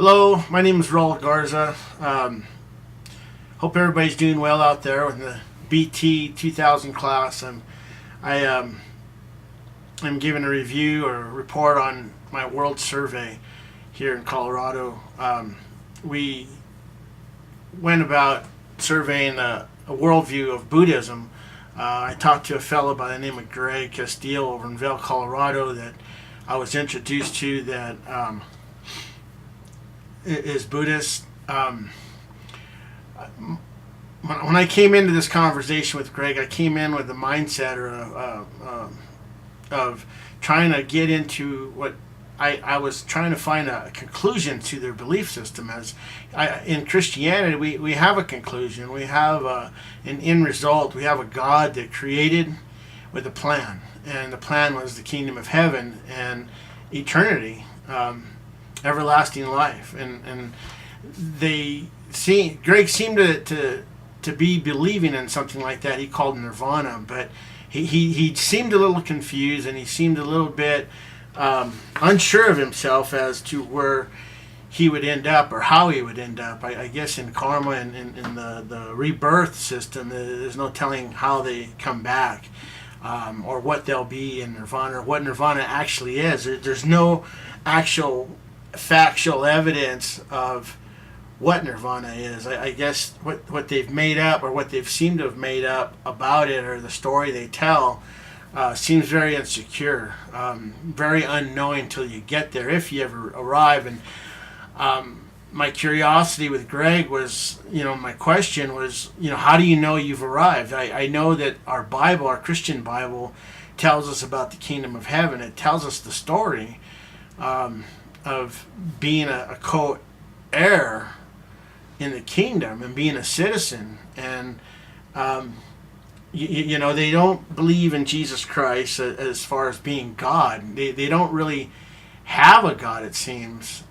Hello, my name is Raul Garza. Hope everybody's doing well out there in the BT 2000 class. I'm giving a review or a report on my world survey here in Colorado. We went about surveying a worldview of Buddhism. I talked to a fellow by the name of Greg Castile over in Vail, Colorado, that I was introduced to that is Buddhist. When I came into this conversation with Greg, I came in with the mindset of trying to get into what I was trying to find a conclusion to their belief system. In Christianity, we have a conclusion. We have an end result. We have a God that created with a plan. And the plan was the kingdom of heaven and eternity, everlasting life. And Greg seemed to be believing in something like that he called nirvana, but he seemed a little confused, and he seemed a little bit unsure of himself as to where he would end up or how he would end up. I guess in karma and in the rebirth system, there's no telling how they come back, or what they'll be in nirvana, or what nirvana actually is. There's no actual factual evidence of what nirvana is. I guess what they've made up, or what they've seemed to have made up about it, or the story they tell, seems very insecure, very unknowing till you get there, if you ever arrive. And my curiosity with Greg was, my question was, how do you know you've arrived? I know that our Bible, our Christian Bible, tells us about the kingdom of heaven. It tells us the story of being a co-heir in the kingdom and being a citizen. And they don't believe in Jesus Christ as far as being God. They don't really have a God, it seems.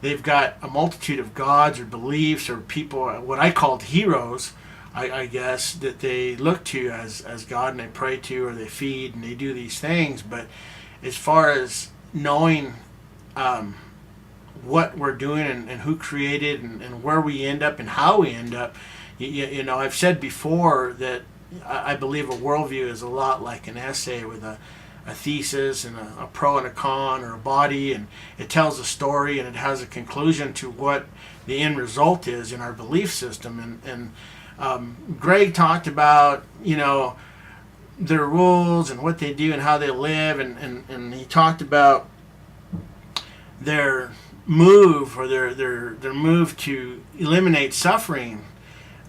They've got a multitude of gods or beliefs or people, what I called heroes, I guess, that they look to as God, and they pray to, or they feed, and they do these things. But as far as knowing what we're doing and who created and where we end up and how we end up, I've said before that I believe a worldview is a lot like an essay with a thesis and a pro and a con, or a body, and it tells a story and it has a conclusion to what the end result is in our belief system. And Greg talked about their rules and what they do and how they live, and he talked about their move, or their move to eliminate suffering.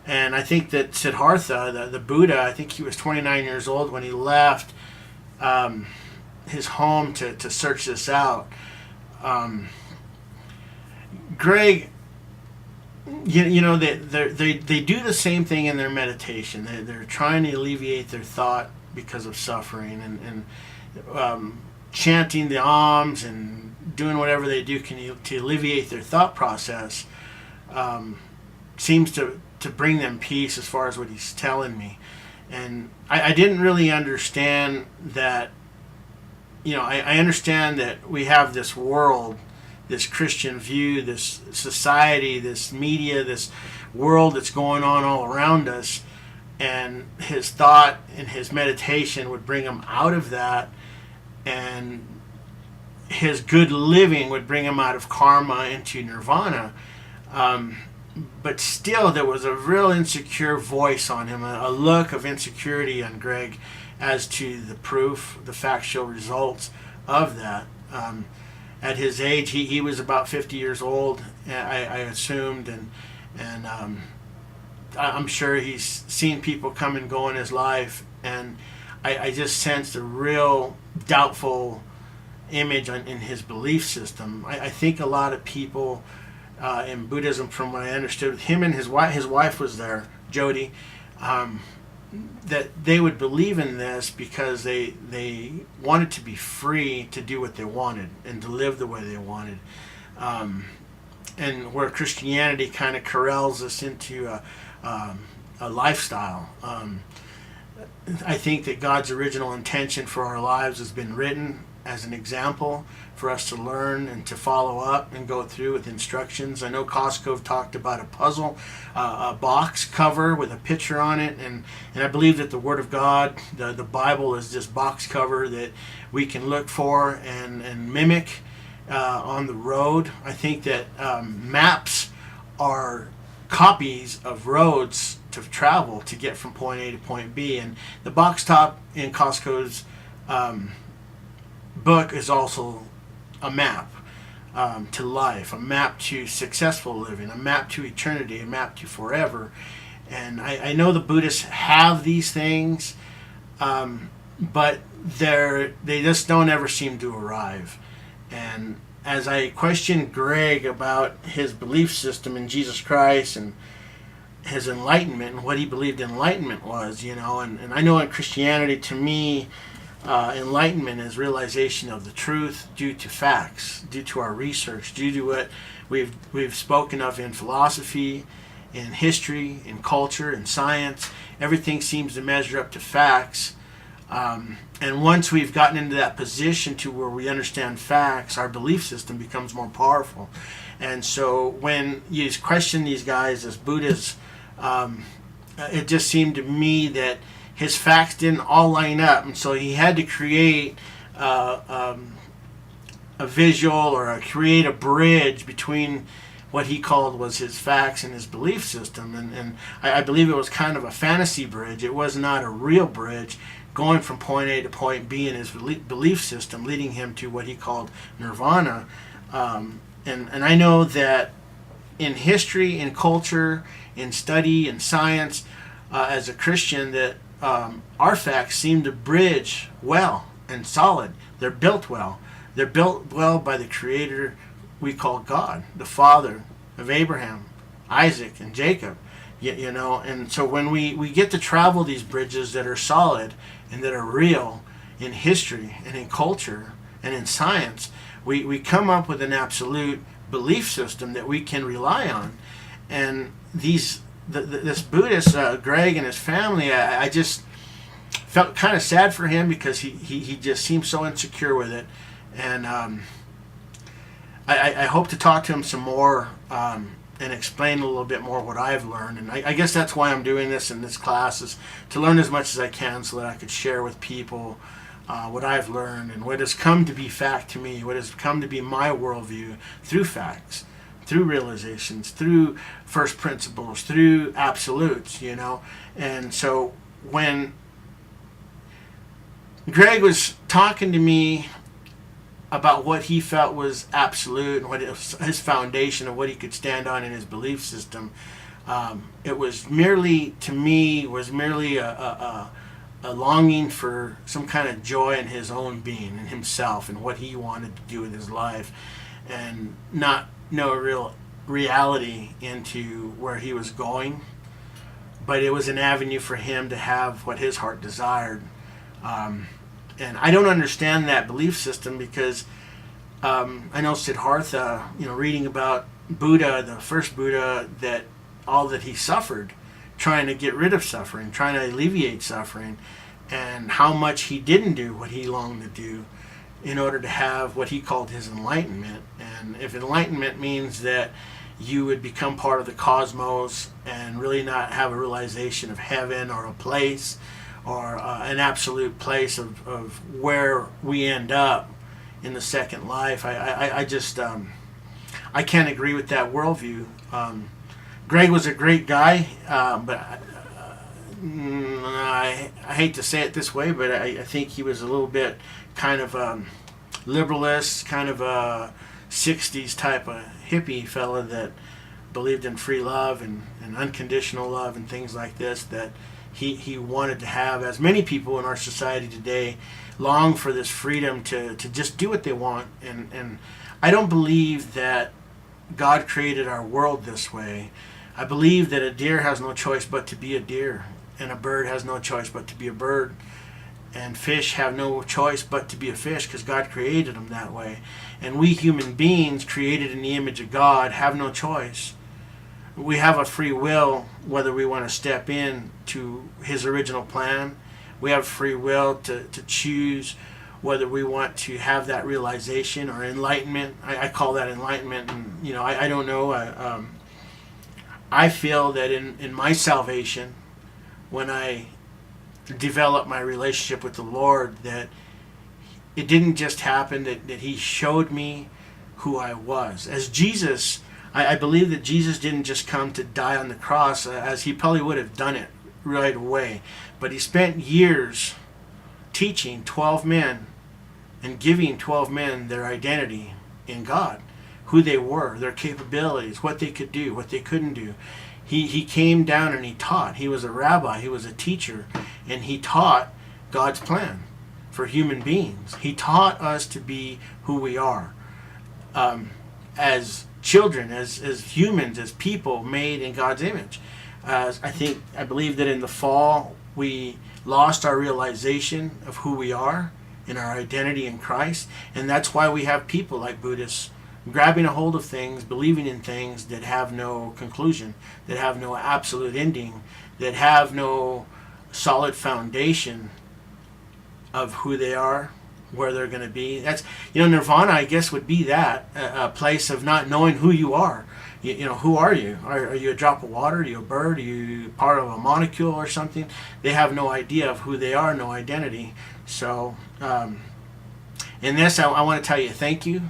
And I think that Siddhartha, the Buddha, I think he was 29 years old when he left his home to search this out. Greg, they do the same thing in their meditation. They're trying to alleviate their thought because of suffering, and chanting the alms and doing whatever they do to alleviate their thought process seems to bring them peace, as far as what he's telling me. And I didn't really understand that. I understand that we have this world, this Christian view, this society, this media, this world that's going on all around us, and his thought and his meditation would bring him out of that, and his good living would bring him out of karma into nirvana. But still, there was a real insecure voice on him, a look of insecurity on Greg as to the proof, the factual results of that. At his age, he was about 50 years old, I assumed, and I'm sure he's seen people come and go in his life, and I just sensed a real doubtful image in his belief system. I think a lot of people in Buddhism, from what I understood, him and his wife was there, Jody, that they would believe in this because they wanted to be free to do what they wanted and to live the way they wanted. And where Christianity kind of corrals us into a lifestyle. I think that God's original intention for our lives has been written as an example for us to learn and to follow up and go through with instructions. I know Costco talked about a puzzle, a box cover with a picture on it, and I believe that the Word of God, the Bible, is this box cover that we can look for and mimic on the road. I think that maps are copies of roads to travel to get from point A to point B, and the box top in Costco's book is also a map to life, a map to successful living, a map to eternity, a map to forever. And I know the Buddhists have these things, but they just don't ever seem to arrive. And as I questioned Greg about his belief system in Jesus Christ and his enlightenment and what he believed enlightenment was, and I know in Christianity, to me, enlightenment is realization of the truth due to facts, due to our research, due to what we've spoken of in philosophy, in history, in culture, in science. Everything seems to measure up to facts. And once we've gotten into that position to where we understand facts, our belief system becomes more powerful. And so when you question these guys as Buddhists, it just seemed to me that his facts didn't all line up, and so he had to create a visual or create a bridge between what he called was his facts and his belief system. And I believe it was kind of a fantasy bridge. It was not a real bridge going from point A to point B in his belief system, leading him to what he called nirvana. And I know that in history, in culture, in study, in science, as a Christian, that our facts seem to bridge well and solid. They're built well. They're built well by the Creator we call God, the Father of Abraham, Isaac, and Jacob. And so when we get to travel these bridges that are solid and that are real in history and in culture and in science, we come up with an absolute belief system that we can rely on. And this Buddhist, Greg and his family, I just felt kind of sad for him because he just seemed so insecure with it. And I hope to talk to him some more and explain a little bit more what I've learned. And I guess that's why I'm doing this in this class, is to learn as much as I can so that I could share with people what I've learned and what has come to be fact to me, what has come to be my worldview through facts, through realizations, through first principles, through absolutes, And so when Greg was talking to me about what he felt was absolute and what his foundation of what he could stand on in his belief system, it was merely, to me, a longing for some kind of joy in his own being and himself and what he wanted to do with his life, and not no real reality into where he was going. But it was an avenue for him to have what his heart desired. And I don't understand that belief system because I know Siddhartha, reading about Buddha, the first Buddha, that all that he suffered, trying to get rid of suffering, trying to alleviate suffering, and how much he didn't do what he longed to do in order to have what he called his enlightenment. And if enlightenment means that you would become part of the cosmos and really not have a realization of heaven or a place or an absolute place of where we end up in the second life, I just I can't agree with that worldview. Greg was a great guy, but I hate to say it this way, but I think he was a little bit kind of liberalist, kind of a 60s type of hippie fella that believed in free love and unconditional love and things like this, that he wanted to have, as many people in our society today long for this freedom to just do what they want. And I don't believe that God created our world this way. I believe that a deer has no choice but to be a deer, and a bird has no choice but to be a bird, and fish have no choice but to be a fish because God created them that way. And we human beings, created in the image of God, have no choice. We have a free will whether we want to step in to his original plan. We have free will to choose whether we want to have that realization or enlightenment. I call that enlightenment, and I don't know. I feel that in my salvation, when I developed my relationship with the Lord, that it didn't just happen, that He showed me who I was. As Jesus, I believe that Jesus didn't just come to die on the cross, as He probably would have done it right away, but He spent years teaching 12 men and giving 12 men their identity in God, who they were, their capabilities, what they could do, what they couldn't do. He came down and He taught. He was a rabbi, He was a teacher, and He taught God's plan for human beings. He taught us to be who we are, as children, as humans, as people made in God's image. I believe that in the fall we lost our realization of who we are and our identity in Christ, and that's why we have people like Buddhists grabbing a hold of things, believing in things that have no conclusion, that have no absolute ending, that have no solid foundation of who they are, where they're going to be. That's, nirvana, I guess, would be that, a place of not knowing who you are. Who are you? Are you a drop of water? Are you a bird? Are you part of a molecule or something? They have no idea of who they are, no identity. So in this, I want to tell you thank you.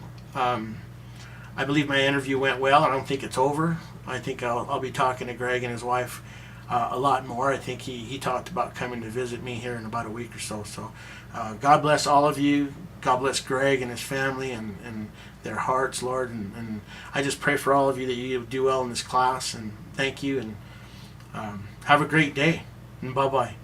I believe my interview went well. I don't think it's over. I think I'll be talking to Greg and his wife a lot more. I think he talked about coming to visit me here in about a week or so. So God bless all of you. God bless Greg and his family and their hearts, Lord. And I just pray for all of you that you do well in this class. And thank you. And have a great day. And bye-bye.